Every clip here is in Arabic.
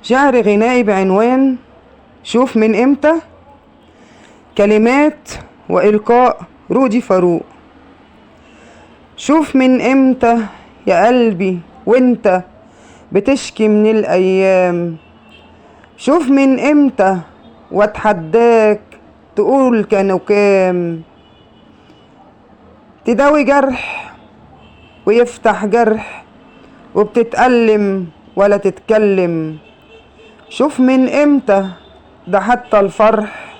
شعر غنائي بعنوان شوف من امتى. كلمات وإلقاء رودي فاروق. شوف من امتى يا قلبي وانت بتشكي من الأيام. شوف من امتى واتحداك تقول كانوا كام. تداوي جرح ويفتح جرح وبتتألم ولا تتكلم. شوف من امتى ده حتى الفرح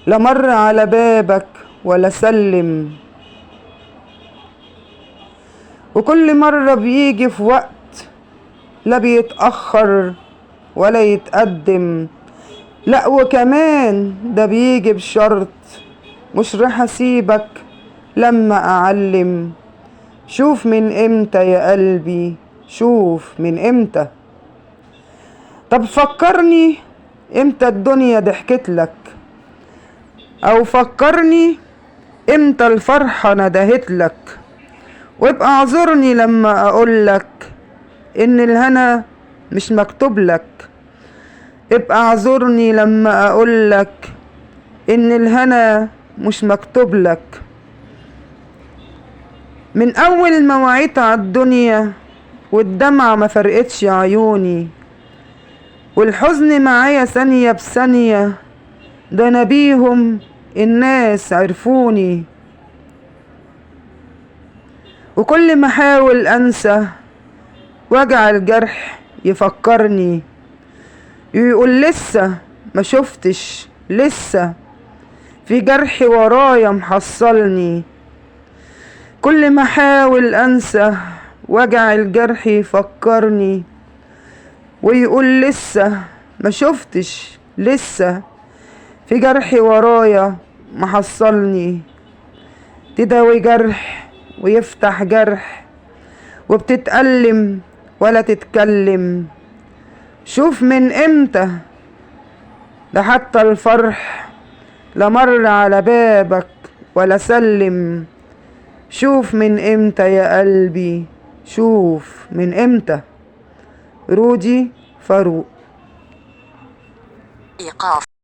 لا مر على بابك ولا سلم. وكل مرة بيجي في وقت لا بيتأخر ولا يتقدم. لا وكمان ده بيجي بشرط مش راح اسيبك لما اعلم. شوف من امتى يا قلبي شوف من امتى. طب فكرني امتى الدنيا ضحكت لك، او فكرني امتى الفرحة ندهت لك. وابقى اعذرني لما اقول لك ان الهنا مش مكتوب لك. ابقى اعذرني لما اقول لك ان الهنا مش مكتوب لك. من اول ما وعيت عالدنيا والدمعة ما فرقتش عيوني، والحزن معايا ثانية بثانية، ده انا بيهم الناس عرفوني. وكل ما احاول انسى وجع الجرح يفكرني، يقول لسه ما شفتش، لسه في جرح ورايا محصلني. كل ما احاول انسى وجع الجرح يفكرني، ويقول لسه ما شفتش، لسه في جرح ورايا محصلني. تداوي جرح ويفتح جرح وبتتألم ولا تتكلم. شوف من امتى ده حتى الفرح لا مر على بابك ولا سلم. شوف من امتى يا قلبي شوف من امتى. رودي فاروق. إيقاف.